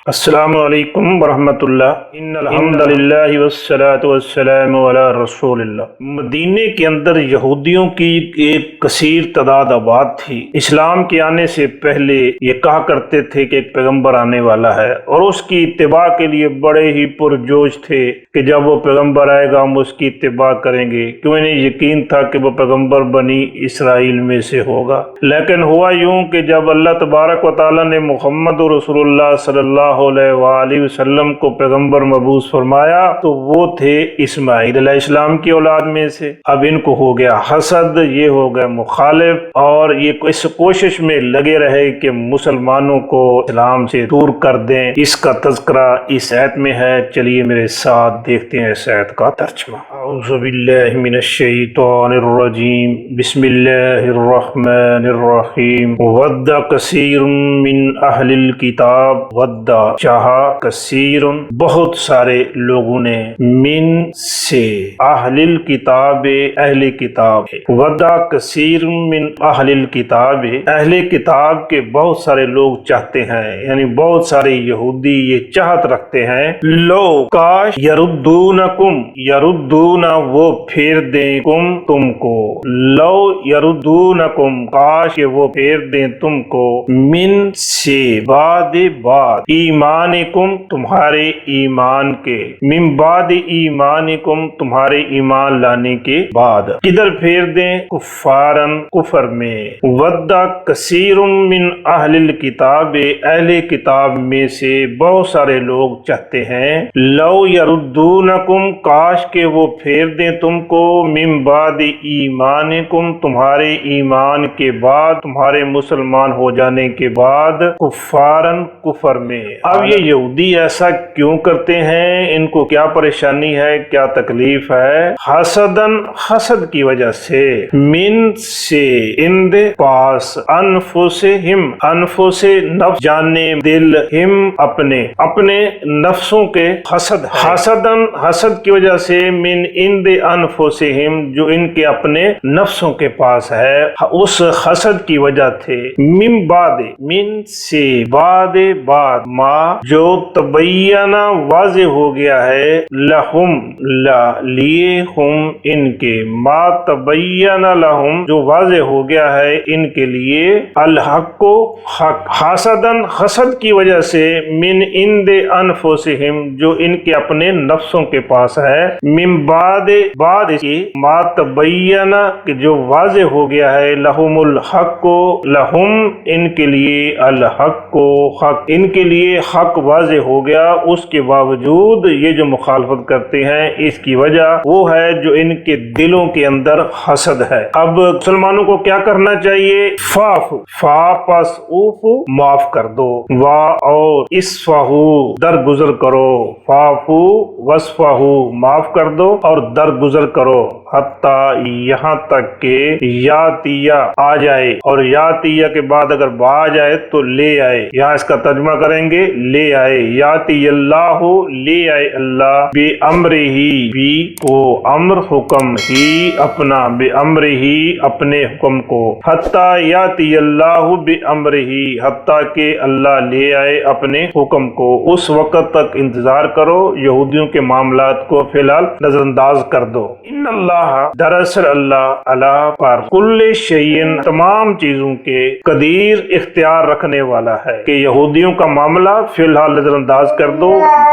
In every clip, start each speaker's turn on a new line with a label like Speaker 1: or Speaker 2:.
Speaker 1: السلام علیکم ورحمۃ اللہ۔ ان الحمد للہ والصلاۃ والسلام علی رسول اللہ۔ مدینے کے اندر یہودیوں کی ایک کثیر تعداد آباد تھی۔ اسلام کے آنے سے پہلے یہ کہا کرتے تھے کہ ایک پیغمبر آنے والا ہے، اور اس کی اتباع کے لیے بڑے ہی پرجوش تھے کہ جب وہ پیغمبر آئے گا ہم اس کی اتباع کریں گے، کیوں انہیں یقین تھا کہ وہ پیغمبر بنی اسرائیل میں سے ہوگا۔ لیکن ہوا یوں کہ جب اللہ تبارک و تعالیٰ نے محمد رسول اللہ صلی اللہ علیہ وآلہ وسلم کو پیغمبر مبعوث فرمایا تو وہ تھے اسماعیل علیہ السلام کی اولاد میں سے۔ اب ان کو ہو گیا حسد، یہ ہو گئے مخالف، اور یہ اس کوشش میں لگے رہے کہ مسلمانوں کو اسلام سے دور کر دیں۔ اس کا تذکرہ اس آیت میں ہے، چلیے میرے ساتھ دیکھتے ہیں اس آیت کا ترجمہ۔ اعوذ باللہ من الشیطان الرجیم، بسم اللہ الرحمن الرحیم۔ ود کثیر من اہل الکتاب، ود چاہا، کثیر بہت سارے لوگوں نے، من سے، اہل الکتاب اہل کتاب ہے، ودا کثیر من اہل الکتاب، اہل کتاب کے بہت سارے لوگ چاہتے ہیں، یعنی بہت سارے یہودی یہ چاہت رکھتے ہیں، لو کاش، یردونکم، یردونا وہ پھیر دیں کم تم کو، لو یردونکم کاش کہ وہ پھیر دیں تم کو، من سے، بعد ایمانکم تمہارے ایمان کے، من بعد ایمانکم تمہارے ایمان لانے کے بعد، کدھر پھیر دیں؟ کفارن، کفر میں، ودا کثیر من اہل الکتاب اہل کتاب میں سے بہت سارے لوگ چاہتے ہیں، لو یردونکم کاش کہ وہ پھیر دیں تم کو، من بعد ایمانکم تمہارے ایمان کے بعد، تمہارے مسلمان ہو جانے کے بعد، کفارن کفر میں۔ اب یہ یہودی ایسا کیوں کرتے ہیں؟ ان کو کیا پریشانی ہے، کیا تکلیف ہے؟ حسدن، حسد کی وجہ سے، من سے، ان دے پاس، انفسہم، انفس نفس جانے، دل، ہم اپنے نفسوں کے، حسد، حسدن حسد کی وجہ سے، من ان دے انفسہم جو ان کے اپنے نفسوں کے پاس ہے، اس حسد کی وجہ تھے، من بعد، من سے، بعد ما جو تبینہ واضح ہو گیا ہے، لہم لیے ہم ان کے، ما تبینہ لہم جو واضح ہو گیا ہے ان کے لیے، الحق کو حق، حسدن حسد کی وجہ سے، من ان دے انفسہم جو ان کے اپنے نفسوں کے پاس ہے، من بعد کی، ما تبینہ کہ جو واضح ہو گیا ہے، لہم الحق کو، لہم ان کے لیے، الحق کو حق ان کے لیے حق واضح ہو گیا، اس کے باوجود یہ جو مخالفت کرتے ہیں اس کی وجہ وہ ہے جو ان کے دلوں کے اندر حسد ہے۔ اب مسلمانوں کو کیا کرنا چاہیے؟ فاعفو، فا پس اوفو معاف کر دو، وا اور اسفہو درگزر کرو، فاعفو واسفہو معاف کر دو اور درگزر کرو، حتی یہاں تک کہ یاتیہ آ جائے، اور یاتیہ کے بعد اگر با آ جائے تو لے آئے، یہاں اس کا ترجمہ کریں گے لے آئے، یاتی اللہ لے آئے اللہ، بے امر ہی، بھی کو امر حکم ہی اپنا، بے امر ہی اپنے حکم کو، حتی یاتی اللہ بے امر ہی حتیٰ کہ اللہ لے آئے اپنے حکم کو، اس وقت تک انتظار کرو، یہودیوں کے معاملات کو فی الحال نظر انداز کر دو۔ ان اللہ دراصل اللہ اللہ پر کل شیء تمام چیزوں کے قدیر اختیار رکھنے والا ہے، کہ یہودیوں کا معاملہ فی الحال نظر انداز کر دو،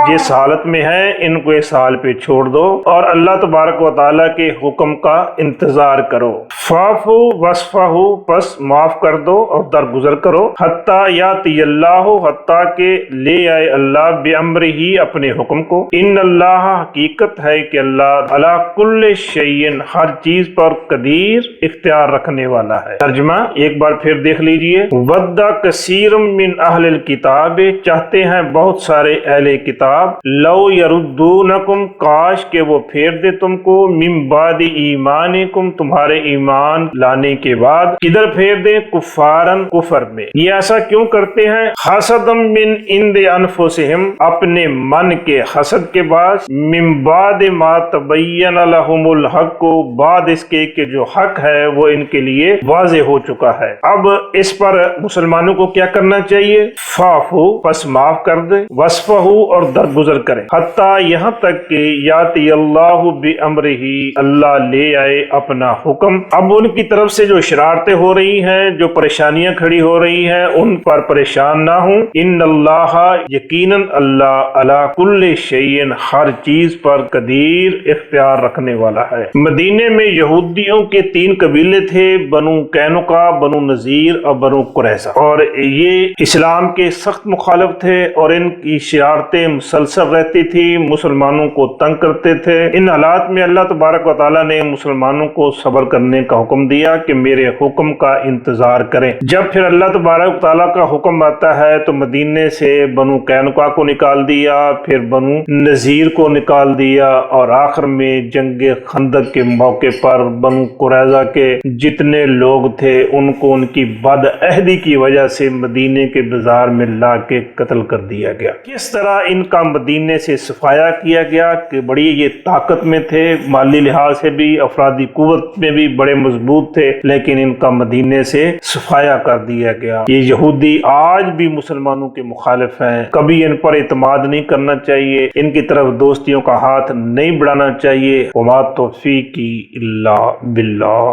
Speaker 1: جس حالت میں ہے ان کو اس حال پہ چھوڑ دو اور اللہ تبارک و تعالیٰ کے حکم کا انتظار کرو، فاعفو واسفہو پس معاف کر دو اور درگزر کرو، حتیٰ یاتی اللہ حتیٰ کہ لے آئے اللہ بے امر ہی اپنے حکم کو، ان اللہ حقیقت ہے کہ اللہ علی کل شیء ہر چیز پر قدیر اختیار رکھنے والا ہے۔ ترجمہ ایک بار پھر دیکھ لیجئے، ود کثیر من اہل الکتاب چاہتے ہیں بہت سارے اہل کتاب، لو یردونکم کاش کہ وہ پھیر دے تم کو، من بعد ایمانکم تمہارے ایمان لانے کے بعد، کدھر پھیر دے؟ کفارن کفر میں۔ یہ ایسا کیوں کرتے ہیں؟ حسدم من عند انفسہم اپنے من کے حسد کے بعد، من بعد ما تبین لہم الحق کو بعد اس کے کہ جو حق ہے وہ ان کے لیے واضح ہو چکا ہے۔ اب اس پر مسلمانوں کو کیا کرنا چاہیے؟ فاعفو پس بس معاف کر دے، وصفہو اور درگزر کرے، حتیٰ یہاں تک کہ یاتی اللہ بامرہ، اللہ لے آئے اپنا حکم۔ اب ان کی طرف سے جو شرارتیں ہو رہی ہیں، جو پریشانیاں کھڑی ہو رہی ہیں، ان پر پریشان نہ ہوں۔ ان اللہ، یقیناً اللہ، علی کل شیء، ہر چیز پر قدیر، اختیار رکھنے والا ہے۔ مدینے میں یہودیوں کے 3 قبیلے تھے، بنو قینقاع، بنو نذیر اور بنو قریظہ، اور یہ اسلام کے سخت مخالف تھے اور ان کی شرارتیں مسلسل رہتی تھی، مسلمانوں کو تنگ کرتے تھے۔ ان حالات میں اللہ تبارک و تعالیٰ نے مسلمانوں کو صبر کرنے کا حکم دیا کہ میرے حکم کا انتظار کریں۔ جب پھر اللہ تبارک و تعالیٰ کا حکم آتا ہے تو مدینے سے بنو قینقاع کو نکال دیا، پھر بنو نذیر کو نکال دیا، اور آخر میں جنگ خندق کے موقع پر بنو قریظہ کے جتنے لوگ تھے ان کو ان کی بد عہدی کی وجہ سے مدینے کے بازار میں لا کے قتل کر دیا گیا۔ کس طرح ان کا مدینے سے صفایا کیا گیا کہ بڑی یہ طاقت میں تھے، مالی لحاظ سے بھی، افرادی قوت میں بھی بڑے مضبوط تھے، لیکن ان کا مدینے سے صفایا کر دیا گیا۔ یہ یہودی آج بھی مسلمانوں کے مخالف ہیں، کبھی ان پر اعتماد نہیں کرنا چاہیے، ان کی طرف دوستیوں کا ہاتھ نہیں بڑھانا چاہیے۔ وما توفیقی الا باللہ۔